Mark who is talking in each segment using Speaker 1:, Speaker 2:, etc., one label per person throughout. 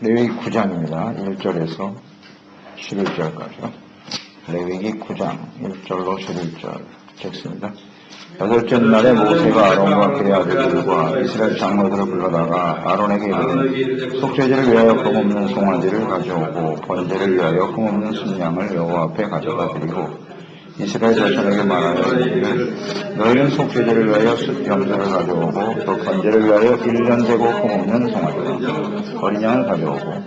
Speaker 1: 레위기 9장입니다. 1절에서 11절까지요. 레위기 9장 1절로 11절 text입니다. 여덟째 날에 모세가 아론과 그의 아들들과 이스라엘 장로들을 불러다가 아론에게 이르되 속죄제를 위하여 금없는 송아지를 가져오고 번제를 위하여 금없는 순양을 여호와 앞에 가져다 드리고 이스라엘 자손에게 말하여 이르기를 너희는 속죄제를 위하여 염소를 가져오고 또 번제를 위하여 1년 되고 금없는 송아지와 어린 양을 가져오고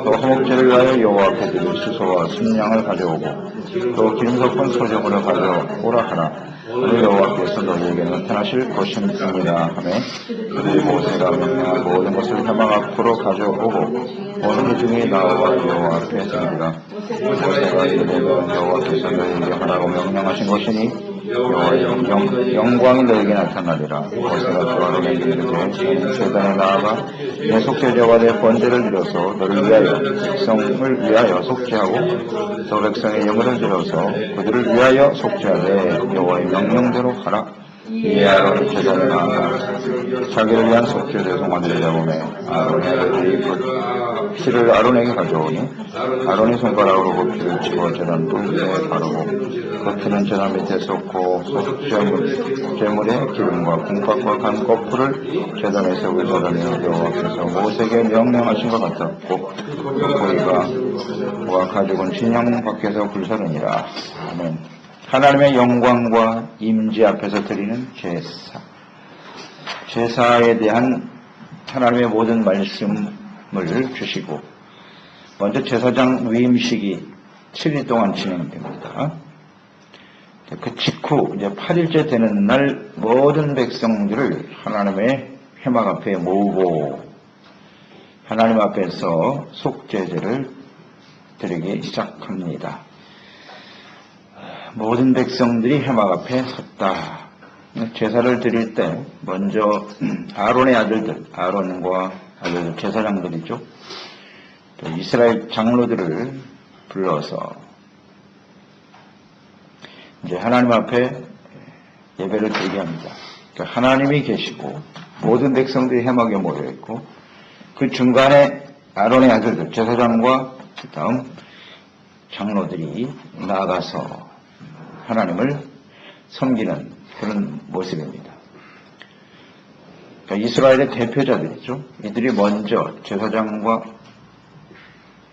Speaker 1: 또 화목제를 위하여 여호와 앞에 드릴 수소와 순양을 가져오고 또 기름 섞은 소저물을 가져오라 하라. 오늘 여호와께서 너희에게 나타나실 것입니다 하매 그들이 모세가 명령한 모든 것을 해막 앞으로 가져오고 모든 그 중에 나와 여호와 앞에 서니라. 모세가 이르되 여호와께서 너희에게 하라고 명령하신 것이니 여호와의 영광이 너희에게 나타나리라. 모세가 또 아론에게 이르되 제단에 나아가 내 속죄제와 내 번제를 드려서 너를 위하여 백성을 위하여 속죄하고 또 백성의 영혼을 들어서 그들을 위하여 속죄하되 여호와의 명령대로 하라. 이에 아론이 제단에 나아가 자기를 위한 속죄제 송아지를 잡으매 아론의 아들들이 그 피를 아론에게 가져오니 아론이 손가락으로 그 피를 집어 제단 뿔 위에 바르고 그 피는 제단 밑에 쏟고 속죄물에 기름과 궁밥과 간 거풀을 제단에서 의사다니 여호와께서 모세에게 명령하신 것 같았고 그 고기가 가죽은 진영 밖에서 불사르니라. 아멘. 하나님의 영광과 임재 앞에서 드리는 제사에 대한 하나님의 모든 말씀을 주시고 먼저 제사장 위임식이 7일 동안 진행됩니다. 그 직후 이제 8일째 되는 날 모든 백성들을 하나님의 회막 앞에 모으고 하나님 앞에서 속죄제를 드리기 시작합니다. 모든 백성들이 회막 앞에 섰다. 제사를 드릴 때 먼저 아론의 아들들, 아론과 아들들 제사장들이죠. 또 이스라엘 장로들을 불러서 이제 하나님 앞에 예배를 드리게 합니다. 그러니까 하나님이 계시고 모든 백성들이 회막에 모여 있고 그 중간에 아론의 아들들 제사장과 그다음 장로들이 나아가서 하나님을 섬기는 그런 모습입니다. 그러니까 이스라엘의 대표자들이죠. 이들이 먼저 제사장과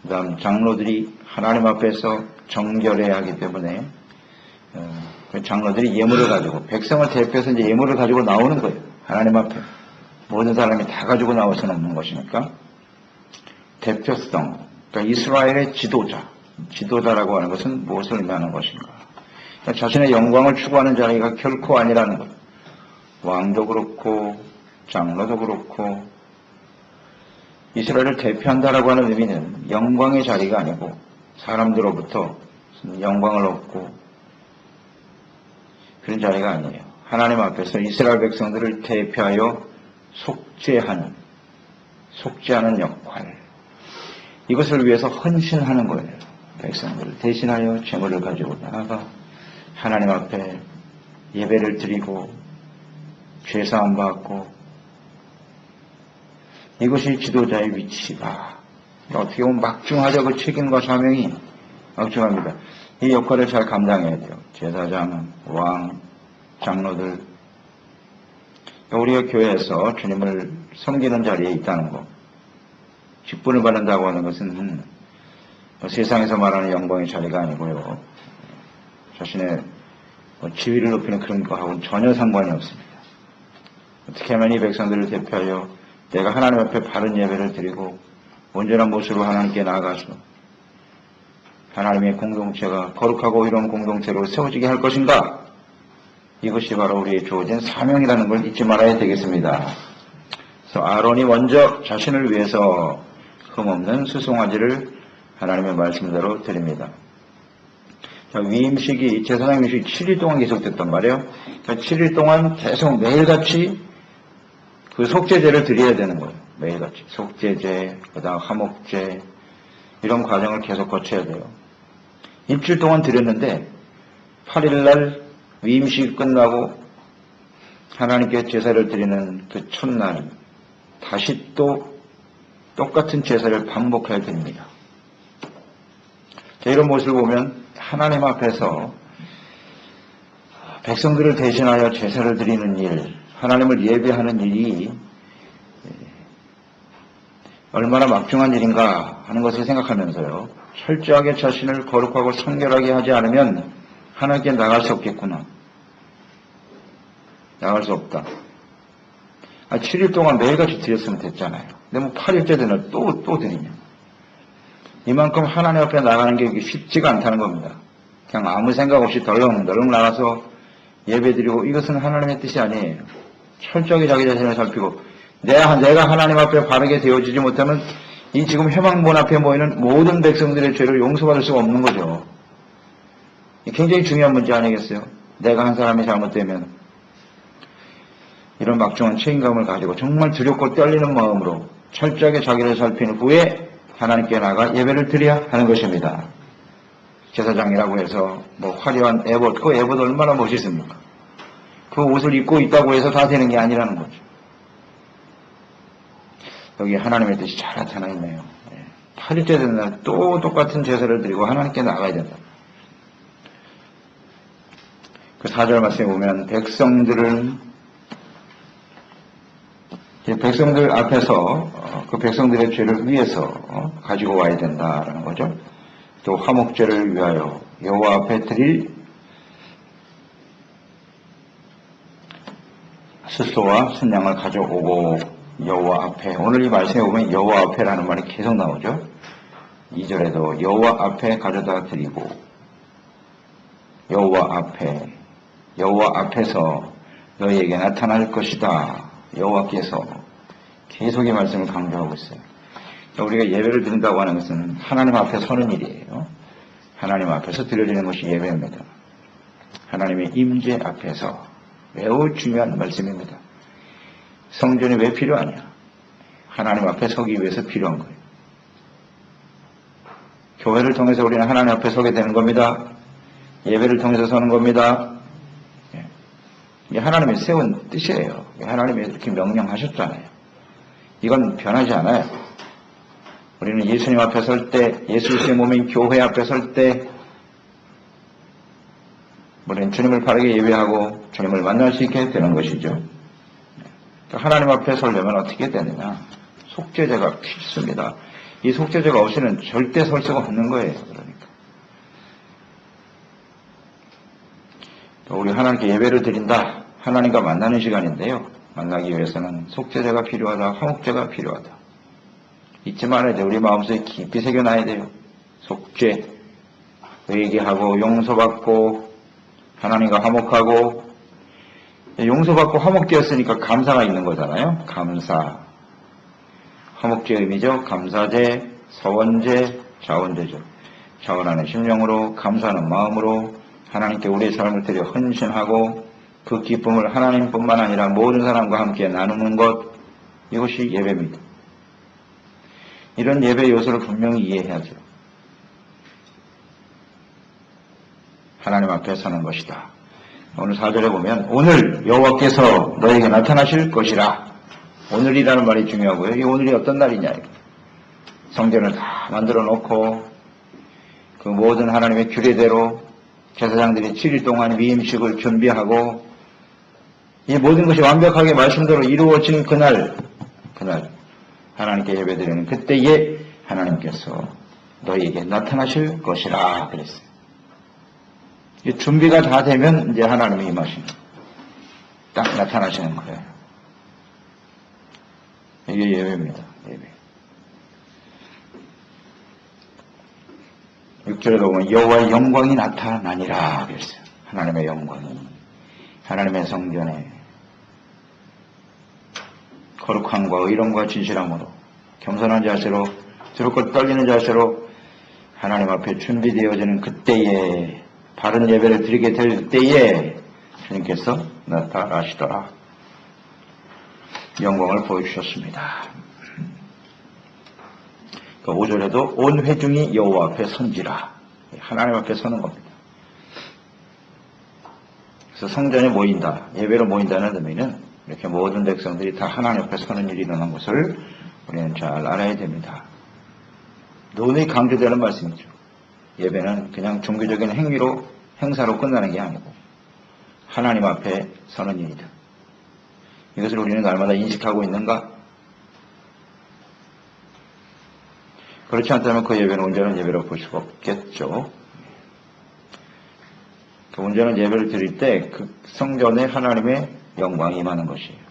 Speaker 1: 그다음 장로들이 하나님 앞에서 정결해야 하기 때문에 그 장로들이 예물을 가지고 백성을 대표해서 이제 예물을 가지고 나오는 거예요. 하나님 앞에 모든 사람이 다 가지고 나와서는 없는 것이니까 대표성. 그러니까 이스라엘의 지도자라고 하는 것은 무엇을 의미하는 것인가? 그러니까 자신의 영광을 추구하는 자리가 결코 아니라는 것. 왕도 그렇고 장로도 그렇고 이스라엘을 대표한다라고 하는 의미는 영광의 자리가 아니고 사람들로부터 영광을 얻고 그런 자리가 아니에요. 하나님 앞에서 이스라엘 백성들을 대표하여 속죄하는 역할. 이것을 위해서 헌신하는 거예요. 백성들을 대신하여 제물을 가지고 나아가 하나님 앞에 예배를 드리고 죄사함 받고 이것이 지도자의 위치가 어떻게 보면 막중하죠. 그 책임과 사명이 막중합니다. 이 역할을 잘 감당해야 돼요. 제사장, 왕, 장로들. 우리가 교회에서 주님을 섬기는 자리에 있다는 것. 직분을 받는다고 하는 것은 세상에서 말하는 영광의 자리가 아니고요. 자신의 지위를 높이는 그런 거하고는 전혀 상관이 없습니다. 어떻게 하면 이 백성들을 대표하여 내가 하나님 앞에 바른 예배를 드리고 온전한 모습으로 하나님께 나아가서 하나님의 공동체가 거룩하고 이런 공동체로 세워지게 할 것인가? 이것이 바로 우리의 주어진 사명이라는 걸 잊지 말아야 되겠습니다. 그래서 아론이 먼저 자신을 위해서 흠없는 수송아지를 하나님의 말씀대로 드립니다. 자, 위임식이 제사장 위임식이 7일 동안 계속됐단 말이에요. 그러니까 7일 동안 계속 매일같이 그 속죄제를 드려야 되는 거예요. 매일같이 속죄제, 그다음 화목제 이런 과정을 계속 거쳐야 돼요. 일주일 동안 드렸는데 8일날 위임식이 끝나고 하나님께 제사를 드리는 그 첫날 다시 또 똑같은 제사를 반복해야 됩니다. 자, 이런 모습을 보면 하나님 앞에서 백성들을 대신하여 제사를 드리는 일, 하나님을 예배하는 일이 얼마나 막중한 일인가 하는 것을 생각하면서요, 철저하게 자신을 거룩하고 성결하게 하지 않으면 하나님께 나갈 수 없겠구나. 나갈 수 없다. 7일 동안 매일같이 드렸으면 됐잖아요. 근데 뭐 8일째 되면 또 드리면. 이만큼 하나님 앞에 나가는 게 쉽지가 않다는 겁니다. 그냥 아무 생각 없이 덜렁덜렁 나가서 예배 드리고, 이것은 하나님의 뜻이 아니에요. 철저하게 자기 자신을 살피고, 내가 하나님 앞에 바르게 되어지지 못하면 이 지금 회막문 앞에 모이는 모든 백성들의 죄를 용서받을 수가 없는 거죠. 굉장히 중요한 문제 아니겠어요? 내가 한 사람이 잘못되면 이런 막중한 책임감을 가지고 정말 두렵고 떨리는 마음으로 철저하게 자기를 살피는 후에 하나님께 나가 예배를 드려야 하는 것입니다. 제사장이라고 해서 뭐 화려한 에봇, 그 에봇 얼마나 멋있습니까? 그 옷을 입고 있다고 해서 다 되는 게 아니라는 거죠. 여기 하나님의 뜻이 잘 나타나 있네요. 8일째 되는 날 또 똑같은 제사를 드리고 하나님께 나가야 된다. 그 4절 말씀에 보면 백성들 앞에서 그 백성들의 죄를 위해서 가지고 와야 된다라는 거죠. 또 화목제를 위하여 여호와 앞에 드릴 스소와 순양을 가져오고, 여호와 앞에, 오늘 이 말씀에 보면 여호와 앞에라는 말이 계속 나오죠. 2절에도 여호와 앞에 가져다 드리고, 여호와 앞에서 너희에게 나타날 것이다. 여호와께서 계속 이 말씀을 강조하고 있어요. 우리가 예배를 드린다고 하는 것은 하나님 앞에 서는 일이에요. 하나님 앞에서 드려지는 것이 예배입니다. 하나님의 임재 앞에서. 매우 중요한 말씀입니다. 성전이 왜 필요하냐? 하나님 앞에 서기 위해서 필요한 거예요. 교회를 통해서 우리는 하나님 앞에 서게 되는 겁니다. 예배를 통해서 서는 겁니다. 이게 하나님이 세운 뜻이에요. 하나님이 이렇게 명령하셨잖아요. 이건 변하지 않아요. 우리는 예수님 앞에 설 때, 예수 그리스도의 몸인 교회 앞에 설 때, 우리는 주님을 바르게 예배하고 주님을 만날 수 있게 되는 것이죠. 하나님 앞에 서려면 어떻게 되느냐? 속죄제가 필수입니다. 이 속죄제가 없이는 절대 설 수가 없는 거예요. 그러니까 우리 하나님께 예배를 드린다. 하나님과 만나는 시간인데요. 만나기 위해서는 속죄제가 필요하다. 화목제가 필요하다. 잊지 말아야 돼요. 우리 마음속에 깊이 새겨놔야 돼요. 속죄, 회개하고 용서받고 하나님과 화목하고, 용서받고 화목되었으니까 감사가 있는 거잖아요. 감사. 화목제의 의미죠. 감사제, 서원제, 자원제죠. 자원하는 심령으로, 감사하는 마음으로 하나님께 우리의 삶을 드려 헌신하고 그 기쁨을 하나님뿐만 아니라 모든 사람과 함께 나누는 것, 이것이 예배입니다. 이런 예배 요소를 분명히 이해해야죠. 하나님 앞에 서는 것이다. 오늘 4절에 보면 오늘 여호와께서 너에게 나타나실 것이라. 오늘이라는 말이 중요하고요. 이 오늘이 어떤 날이냐. 성전을 다 만들어 놓고 그 모든 하나님의 규례대로 제사장들이 7일 동안 위임식을 준비하고 이 모든 것이 완벽하게 말씀대로 이루어진 그날 하나님께 예배드리는 그때에 하나님께서 너희에게 나타나실 것이라 그랬어요. 준비가 다 되면 이제 하나님이 임하시는 딱 나타나시는 거예요. 이게 예배입니다. 예배. 6절에 보면 여호와의 영광이 나타나니라 그랬어요. 하나님의 영광이 하나님의 성전에 거룩함과 의로움과 진실함으로 겸손한 자세로 두렵고 떨리는 자세로 하나님 앞에 준비되어지는 그때에 바른 예배를 드리게 될 때에 주님께서 나타나시더라. 영광을 보여주셨습니다. 그 5절에도 온 회중이 여호와 앞에 선지라. 하나님 앞에 서는 겁니다. 그래서 성전에 모인다. 예배로 모인다는 의미는 이렇게 모든 백성들이 다 하나님 앞에 서는 일이 일어난 것을 우리는 잘 알아야 됩니다. 논의 강조되는 말씀이죠. 예배는 그냥 종교적인 행사로 끝나는 게 아니고 하나님 앞에 서는 일이다. 이것을 우리는 날마다 인식하고 있는가? 그렇지 않다면 그 예배는 온전한 예배로 볼 수가 없겠죠. 그 온전한 예배를 드릴 때 그 성전에 하나님의 영광이 임하는 것이에요.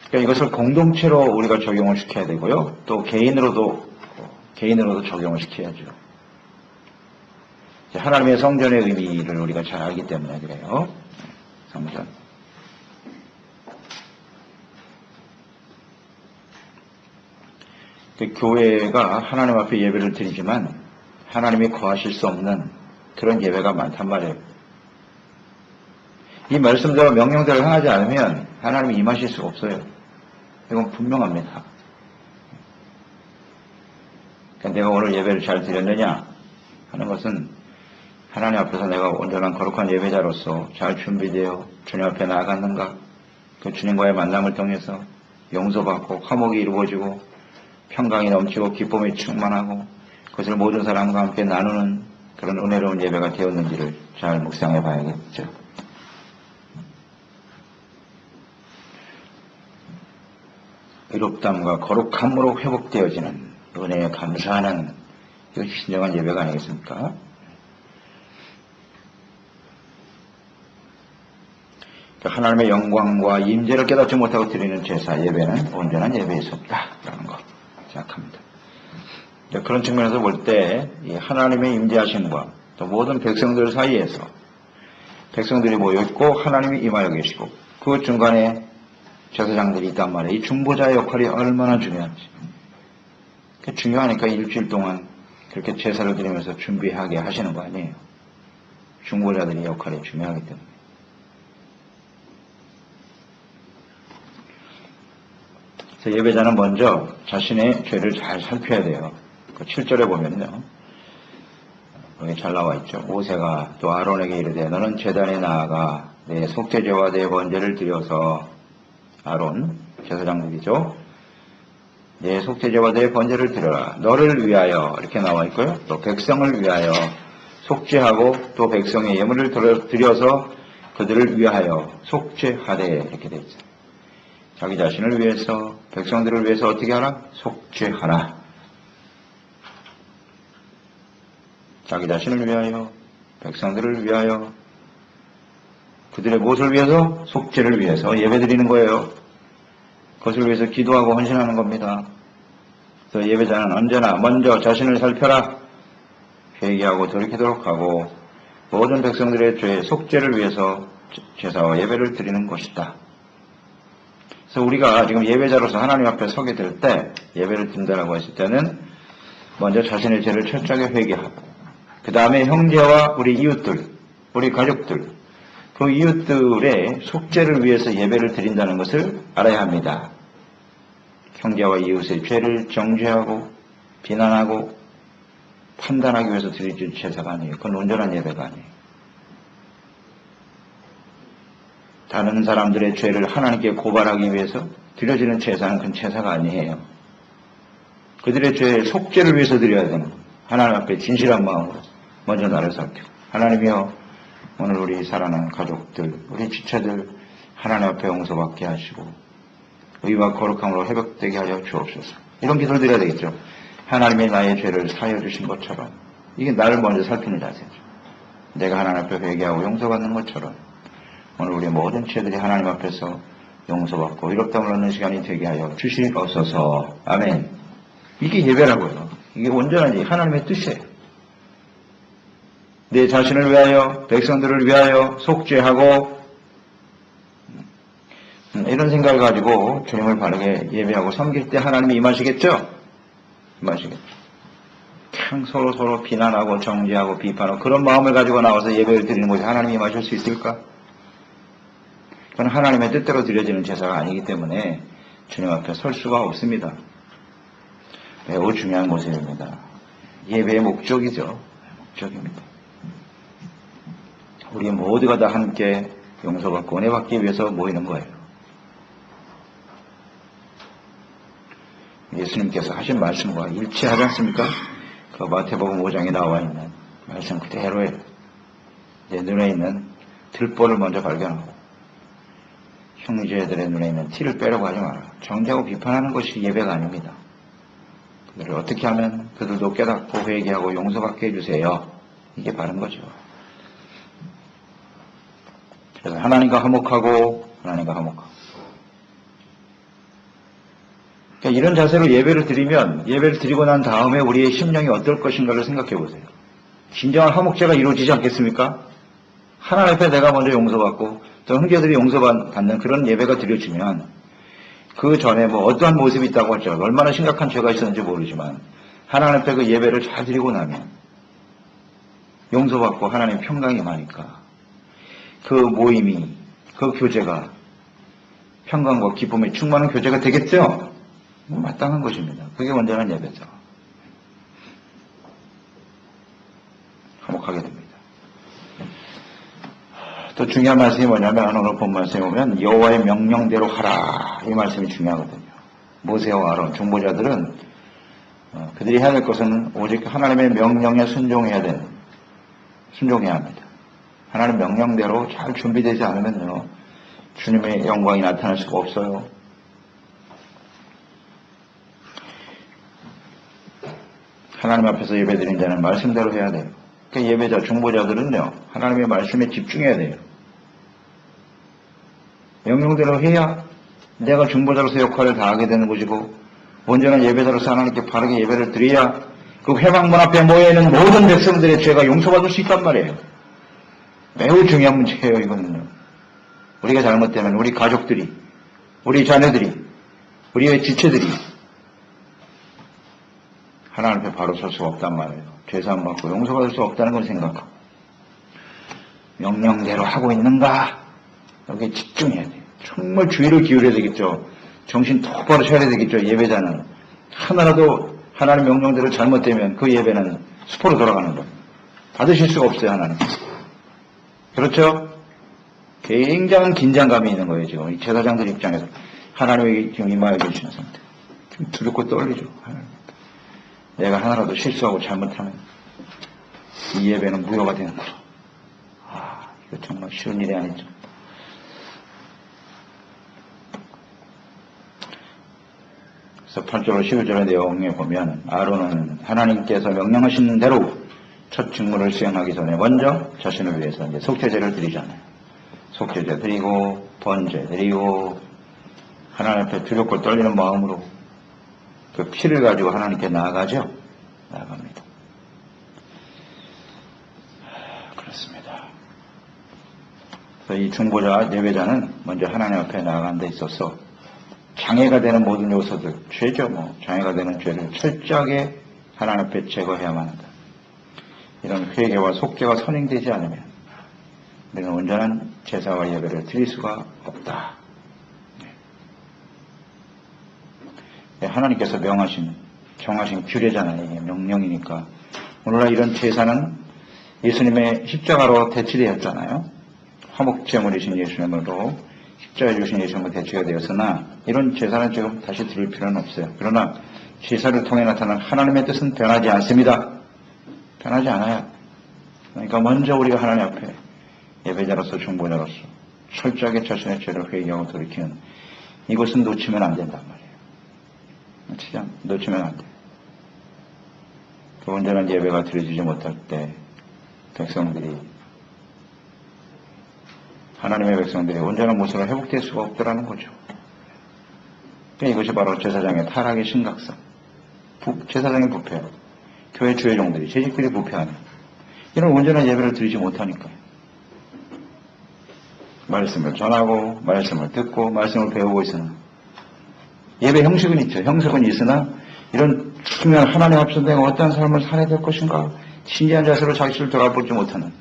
Speaker 1: 그러니까 이것을 공동체로 우리가 적용을 시켜야 되고요. 또 개인으로도 적용을 시켜야죠. 하나님의 성전의 의미를 우리가 잘 알기 때문에 그래요. 성전. 교회가 하나님 앞에 예배를 드리지만 하나님이 거하실 수 없는 그런 예배가 많단 말이에요. 이 말씀대로 명령대로 행하지 않으면 하나님이 임하실 수가 없어요. 이건 분명합니다. 그러니까 내가 오늘 예배를 잘 드렸느냐 하는 것은 하나님 앞에서 내가 온전한 거룩한 예배자로서 잘 준비되어 주님 앞에 나아갔는가, 그 주님과의 만남을 통해서 용서받고 화목이 이루어지고 평강이 넘치고 기쁨이 충만하고 그것을 모든 사람과 함께 나누는 그런 은혜로운 예배가 되었는지를 잘 묵상해 봐야겠죠. 의롭담과 거룩함으로 회복되어지는 은혜에 감사하는 이것이 진정한 예배가 아니겠습니까? 하나님의 영광과 임재를 깨닫지 못하고 드리는 제사 예배는 온전한 예배일 수 없다라는 것 생각합니다. 그런 측면에서 볼 때 하나님의 임재하심과 또 모든 백성들 사이에서 백성들이 모여있고 하나님이 임하여 계시고 그 중간에 제사장들이 있단 말이에요. 이 중보자의 역할이 얼마나 중요한지. 중요하니까 일주일 동안 그렇게 제사를 드리면서 준비하게 하시는 거 아니에요. 중보자들의 역할이 중요하기 때문에. 그래서 예배자는 먼저 자신의 죄를 잘 살펴야 돼요. 그 7절에 보면요. 여기 잘 나와 있죠. 모세가 또 아론에게 이르되 너는 제단에 나아가 내 속죄제와 내 번제를 드려서 아론 제사장들이죠. 내 속죄제와 내 번제를 드려라. 너를 위하여 이렇게 나와 있고요. 또 백성을 위하여 속죄하고 또 백성의 예물을 드려서 그들을 위하여 속죄하되 이렇게 되어 있어요. 자기 자신을 위해서 백성들을 위해서 어떻게 하라? 속죄하라. 자기 자신을 위하여 백성들을 위하여 그들의 무엇을 위해서? 속죄를 위해서 예배드리는 거예요. 그것을 위해서 기도하고 헌신하는 겁니다. 그래서 예배자는 언제나 먼저 자신을 살펴라. 회개하고 돌이키도록 하고 모든 백성들의 죄 속죄를 위해서 제사와 예배를 드리는 것이다. 그래서 우리가 지금 예배자로서 하나님 앞에 서게 될 때 예배를 드린다라고 했을 때는 먼저 자신의 죄를 철저하게 회개하고 그 다음에 형제와 우리 이웃들, 우리 가족들 그 이웃들의 속죄를 위해서 예배를 드린다는 것을 알아야 합니다. 형제와 이웃의 죄를 정죄하고 비난하고 판단하기 위해서 드려질 제사가 아니에요. 그건 온전한 예배가 아니에요. 다른 사람들의 죄를 하나님께 고발하기 위해서 드려지는 제사는 그건 제사가 아니에요. 그들의 죄의 속죄를 위해서 드려야 되는 거예요. 하나님 앞에 진실한 마음으로 먼저 나를 살피고 하나님이여 오늘 우리 사랑하는 가족들, 우리 지체들 하나님 앞에 용서받게 하시고 의와 거룩함으로 회복되게 하여 주옵소서. 이런 기도를 드려야 되겠죠. 하나님이 나의 죄를 사하여 주신 것처럼 이게 나를 먼저 살피는 자세죠. 내가 하나님 앞에 회개하고 용서받는 것처럼 오늘 우리 모든 죄들이 하나님 앞에서 용서받고 의롭다함을 얻는 시간이 되게 하여 주시옵소서. 아멘. 이게 예배라고요. 이게 온전한 하나님의 뜻이에요. 내 자신을 위하여 백성들을 위하여 속죄하고 이런 생각을 가지고 주님을 바르게 예배하고 섬길 때 하나님이 임하시겠죠? 임하시겠죠. 그냥 서로 비난하고 정죄하고 비판하고 그런 마음을 가지고 나와서 예배를 드리는 곳에 하나님이 임하실 수 있을까? 그건 하나님의 뜻대로 드려지는 제사가 아니기 때문에 주님 앞에 설 수가 없습니다. 매우 중요한 곳입니다. 예배의 목적이죠. 목적입니다. 우리 모두가 다 함께 용서받고 은혜 받기 위해서 모이는 거예요. 예수님께서 하신 말씀과 일치하지 않습니까? 그 마태복음 5장에 나와 있는 말씀 그대로예요. 내 눈에 있는 들보를 먼저 발견하고 형제들의 눈에 있는 티를 빼려고 하지 마라. 정죄하고 비판하는 것이 예배가 아닙니다. 그들을 어떻게 하면 그들도 깨닫고 회개하고 용서받게 해주세요. 이게 바른 거죠. 그래서 하나님과 화목하고 그러니까 이런 자세로 예배를 드리면 예배를 드리고 난 다음에 우리의 심령이 어떨 것인가를 생각해 보세요. 진정한 화목제가 이루어지지 않겠습니까? 하나님 앞에 내가 먼저 용서받고 또 형제들이 용서받는 그런 예배가 드려지면 그 전에 뭐 어떠한 모습이 있다고 할지 얼마나 심각한 죄가 있었는지 모르지만 하나님 앞에 그 예배를 잘 드리고 나면 용서받고 하나님의 평강이 임하니까 그 모임이 그 교제가 평강과 기쁨에 충만한 교제가 되겠죠? 마땅한 것입니다. 그게 온전한 예배죠. 화목하게 됩니다. 또 중요한 말씀이 뭐냐면 오늘 본 말씀에 보면 여호와의 명령대로 하라 이 말씀이 중요하거든요. 모세와 아론 중보자들은 그들이 해야 될 것은 오직 하나님의 명령에 순종해야 합니다. 하나님 명령대로 잘 준비되지 않으면요 주님의 영광이 나타날 수가 없어요. 하나님 앞에서 예배드린 자는 말씀대로 해야 돼요. 그러니까 예배자, 중보자들은요 하나님의 말씀에 집중해야 돼요. 명령대로 해야 내가 중보자로서 역할을 다하게 되는 것이고 온전한 예배자로서 하나님께 바르게 예배를 드려야 그 회막문 앞에 모여있는 모든 백성들의 죄가 용서받을 수 있단 말이에요. 매우 중요한 문제예요. 이거는요. 우리가 잘못되면 우리 가족들이, 우리 자녀들이, 우리의 지체들이 하나님 앞에 바로 설 수가 없단 말이에요. 죄사함 받고 용서받을 수 없다는 걸 생각하고 명령대로 하고 있는가? 여기에 집중해야 돼요. 정말 주의를 기울여야 되겠죠. 정신 똑바로 차려야 되겠죠. 예배자는 하나라도 하나님 명령대로 잘못되면 그 예배는 수포로 돌아가는 거예요. 받으실 수가 없어요. 하나님. 그렇죠? 굉장한 긴장감이 있는 거예요. 지금 이 제사장들 입장에서 하나님이 지금 임하여 계시는 상태. 좀 두렵고 떨리죠. 내가 하나라도 실수하고 잘못하면 이 예배는 무효가 되는 거죠. 이거 정말 쉬운 일이 아니죠. 그래서 8절로 11절의 내용에 보면 아론은 하나님께서 명령하신 대로 첫 직무를 수행하기 전에 먼저 자신을 위해서 이제 속죄제를 드리잖아요. 속죄제 드리고 번제 드리고 하나님 앞에 두렵고 떨리는 마음으로 그 피를 가지고 하나님께 나아갑니다. 그렇습니다. 그래서 이 중보자 예배자는 먼저 하나님 앞에 나아가는 데 있어서 장애가 되는 모든 요소들, 죄죠 장애가 되는 죄를 철저하게 하나님 앞에 제거해야만 한다. 이런 회개와 속죄가 선행되지 않으면 우리는 온전한 제사와 예배를 드릴 수가 없다. 하나님께서 정하신 규례잖아요. 명령이니까. 오늘날 이런 제사는 예수님의 십자가로 대치되었잖아요. 화목제물이신 예수님으로 십자가에 주신 예수님으로 대치가 되었으나 이런 제사는 지금 다시 드릴 필요는 없어요. 그러나 제사를 통해 나타난 하나님의 뜻은 변하지 않습니다. 변하지 않아요. 그러니까 먼저 우리가 하나님 앞에 예배자로서 중보자로서 철저하게 자신의 죄를 회개하고 돌이키는 이것은 놓치면 안 된단 말이에요. 놓치면 안 돼요. 그 온전한 예배가 드려지지 못할 때 하나님의 백성들이 온전한 모습으로 회복될 수가 없더라는 거죠. 이것이 바로 제사장의 타락의 심각성, 제사장의 부패, 교회 주회종들이, 재직들이 부패하는 이런 온전한 예배를 드리지 못하니까요. 말씀을 전하고 말씀을 듣고 말씀을 배우고 있으나 예배 형식은 있죠. 형식은 있으나 이런 중요한 하나님 앞에서 내가 어떠한 삶을 살아야 될 것인가 신기한 자세로 자기를 돌아보지 못하는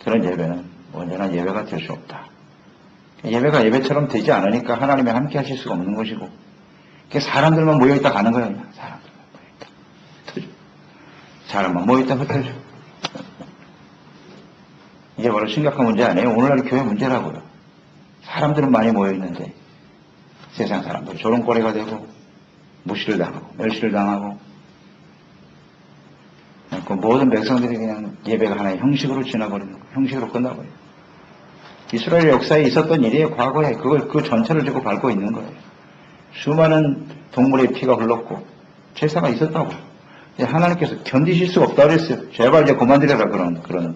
Speaker 1: 그런 예배는 온전한 예배가 될 수 없다. 예배가 예배처럼 되지 않으니까 하나님이 함께 하실 수가 없는 것이고 사람들만 모여있다 가는 거예요. 사람만 모여있다 흩어져. 이게 바로 심각한 문제 아니에요. 오늘날 교회 문제라고요. 사람들은 많이 모여있는데 세상 사람들 조롱거리가 되고 무시를 당하고 멸시를 당하고 그 모든 백성들이 그냥 예배가 하나의 형식으로 지나버리는 거예요. 형식으로 끝나버려요. 이스라엘 역사에 있었던 일이에요. 과거에 그 전체를 지고 밟고 있는 거예요. 수많은 동물의 피가 흘렀고 제사가 있었다고. 하나님께서 견디실 수가 없다 그랬어요. 제발 이제 그만두려라 그런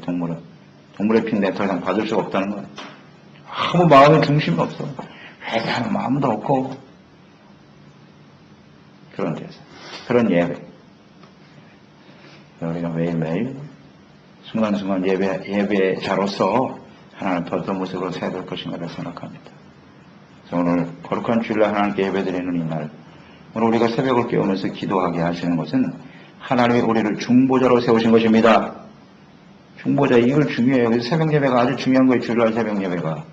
Speaker 1: 동물의 피인데 더 이상 받을 수가 없다는 거예요. 아무 마음의 중심이 없어. 회개하는 마음도 없고 그런 데서 그런 예배. 우리가 매일매일 순간순간 예배자로서 하나님 어떤 모습으로 서야 될 것인가를 생각합니다. 그래서 오늘 거룩한 주일날 하나님께 예배드리는 이날 오늘 우리가 새벽을 깨우면서 기도하게 하시는 것은 하나님이 우리를 중보자로 세우신 것입니다. 중보자 이걸 중요해요. 그래서 새벽 예배가 아주 중요한 거예요. 주일날 새벽 예배가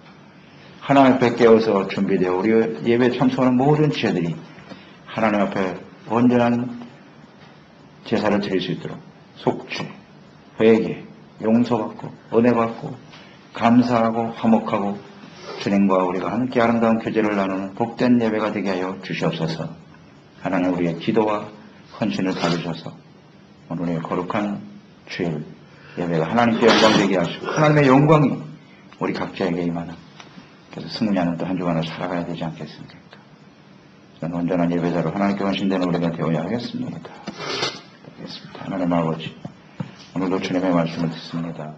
Speaker 1: 하나님 앞에 깨어서 준비되어 우리 예배에 참석하는 모든 지혜들이 하나님 앞에 온전한 제사를 드릴 수 있도록 속죄, 회개, 용서받고 은혜받고 감사하고 화목하고 주님과 우리가 함께 아름다운 교제를 나누는 복된 예배가 되게 하여 주시옵소서. 하나님 우리의 기도와 헌신을 받으셔서 오늘의 거룩한 주일 예배가 하나님께 영광되게 하시고 하나님의 영광이 우리 각자에게 임하는 그래서 승리하는 또 한 주간을 살아가야 되지 않겠습니까? 저는 온전한 예배자로 하나님께 헌신되는 우리가 되어야 하겠습니다. 하나님 아버지 오늘도 주님의 말씀을 듣습니다.